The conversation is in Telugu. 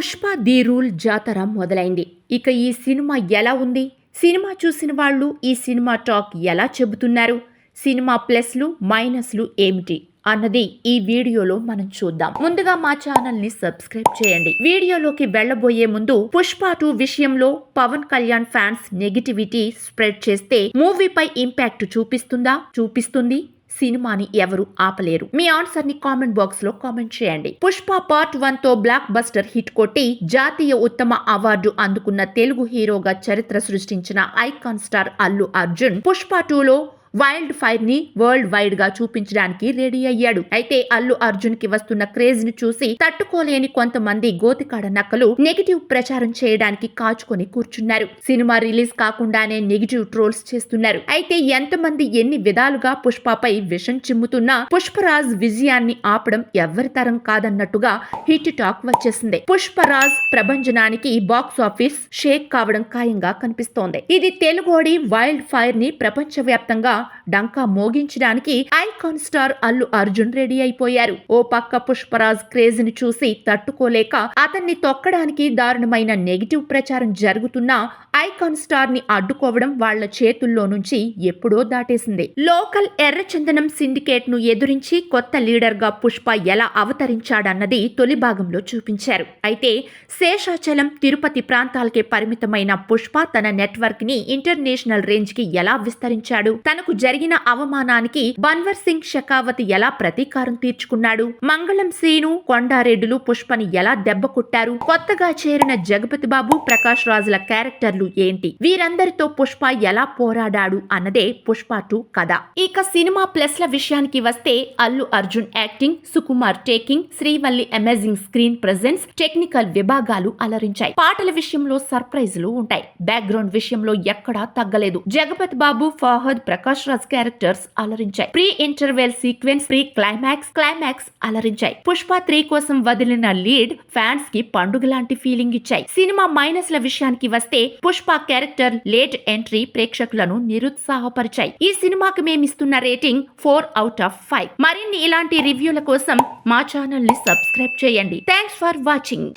పుష్ప ది రూల్ జాతర మొదలైంది. ఇక ఈ సినిమా ఎలా ఉంది? సినిమా చూసిన వాళ్ళు ఈ సినిమా టాక్ ఎలా చెబుతున్నారు? సినిమా ప్లస్లు మైనస్లు ఏమిటి అన్నది ఈ వీడియోలో మనం చూద్దాం. ముందుగా మా ఛానల్ ని సబ్స్క్రైబ్ చేయండి. వీడియోలోకి వెళ్లబోయే ముందు పుష్ప 2 విషయంలో Pawan Kalyan fans negativity spread చేస్తే మూవీపై ఇంపాక్ట్ చూపిస్తుంది. సినిమాని ఎవరు ఆపలేరు. మీ ఆన్సర్ ని కామెంట్ బాక్స్ లో కామెంట్ చేయండి. పుష్ప పార్ట్ 1 తో బ్లాక్ బస్టర్ హిట్ కొట్టి జాతీయ ఉత్తమ అవార్డు అందుకున్న తెలుగు హీరోగా చరిత్ర సృష్టించిన ఐకాన్ స్టార్ అల్లు అర్జున్ పుష్ప 2లో వైల్డ్ ఫైర్ ని వరల్డ్ వైడ్ గా చూపించడానికి రెడీ అయ్యాడు. అయితే అల్లు అర్జున్ కి వస్తున్న క్రేజ్ ని చూసి తట్టుకోలేని కొంతమంది గోతికాడ నక్కలు నెగిటివ్ ప్రచారం చేయడానికి కాచుకొని కూర్చున్నారు. సినిమా రిలీజ్ కాకుండానే నెగిటివ్ ట్రోల్స్ చేస్తున్నారు. అయితే ఎంతమంది ఎన్ని విధాలుగా పుష్పపై విషం చిమ్ముతున్నా పుష్పరాజ్ విజయాన్ని ఆపడం ఎవ్వరి తరం కాదన్నట్టుగా హిట్ టాక్ వచ్చేసింది. పుష్పరాజ్ ప్రభంజనానికి బాక్స్ ఆఫీస్ షేక్ కావడం ఖాయంగా కనిపిస్తోంది. ఇది తెలుగోడి వైల్డ్ ఫైర్ ని ప్రపంచవ్యాప్తంగా డంకా మోగించడానికి icon star Allu Arjun ready అయిపోయారు. ఓ పక్క పుష్పరాజ్ క్రేజ్ ని చూసి తట్టుకోలేక అతన్ని తొక్కడానికి దారుణమైన నెగిటివ్ ప్రచారం జరుగుతున్నా ఐకాన్ స్టార్ ని అడ్డుకోవడం వాళ్ల చేతుల్లో నుంచి ఎప్పుడో దాటేసింది. లోకల్ ఎర్రచందనం సిండికేట్ ను ఎదురించి కొత్త లీడర్ గా పుష్ప ఎలా అవతరించాడన్నది తొలి భాగంలో చూపించారు. అయితే శేషాచలం తిరుపతి ప్రాంతాలకే పరిమితమైన పుష్ప తన నెట్వర్క్ ని ఇంటర్నేషనల్ రేంజ్ కి ఎలా విస్తరించాడు? తనకు జరిగిన అవమానానికి బన్వర్ సింగ్ షెకావత్ ఎలా ప్రతీకారం తీర్చుకున్నాడు? మంగళం శ్రీను కొండారెడ్డులు పుష్పని ఎలా దెబ్బ కొట్టారు? కొత్తగా చేరిన జగపతి బాబు ప్రకాష్ రాజుల క్యారెక్టర్లు ఏంటి? వీరందరితో పుష్ప ఎలా పోరాడాడు అన్నదే పుష్ప 2 కథ. ఇక సినిమా ప్లస్ల విషయానికి వస్తే Allu Arjun acting, Sukumar taking, Srivalli amazing screen presence, technical విభాగాలు అలరించాయి. పాటల విషయంలో సర్ప్రైజ్లు ఉంటాయి. బ్యాక్గ్రౌండ్ విషయంలో ఎక్కడా తగ్గలేదు. జగపతి బాబు, ఫహద్, ప్రకాష్ రాజ్ క్యారెక్టర్స్ అలరించాయి. Pre interval sequence, pre climax అలరించాయి. పుష్ప 3 కోసం వదిలిన లీడ్ ఫ్యాన్స్ కి పండుగ లాంటి ఫీలింగ్ ఇచ్చాయి. సినిమా మైనస్ల విషయానికి వస్తే పుష్ప క్యారెక్టర్ లేట్ ఎంట్రీ ప్రేక్షకులను నిరుత్సాహపరిచాయి. ఈ సినిమాకి మేమిస్తున్న రేటింగ్ 4/5. మరిన్ని ఇలాంటి రివ్యూల కోసం మా ఛానల్ ని సబ్స్క్రైబ్ చేయండి. Thanks for watching.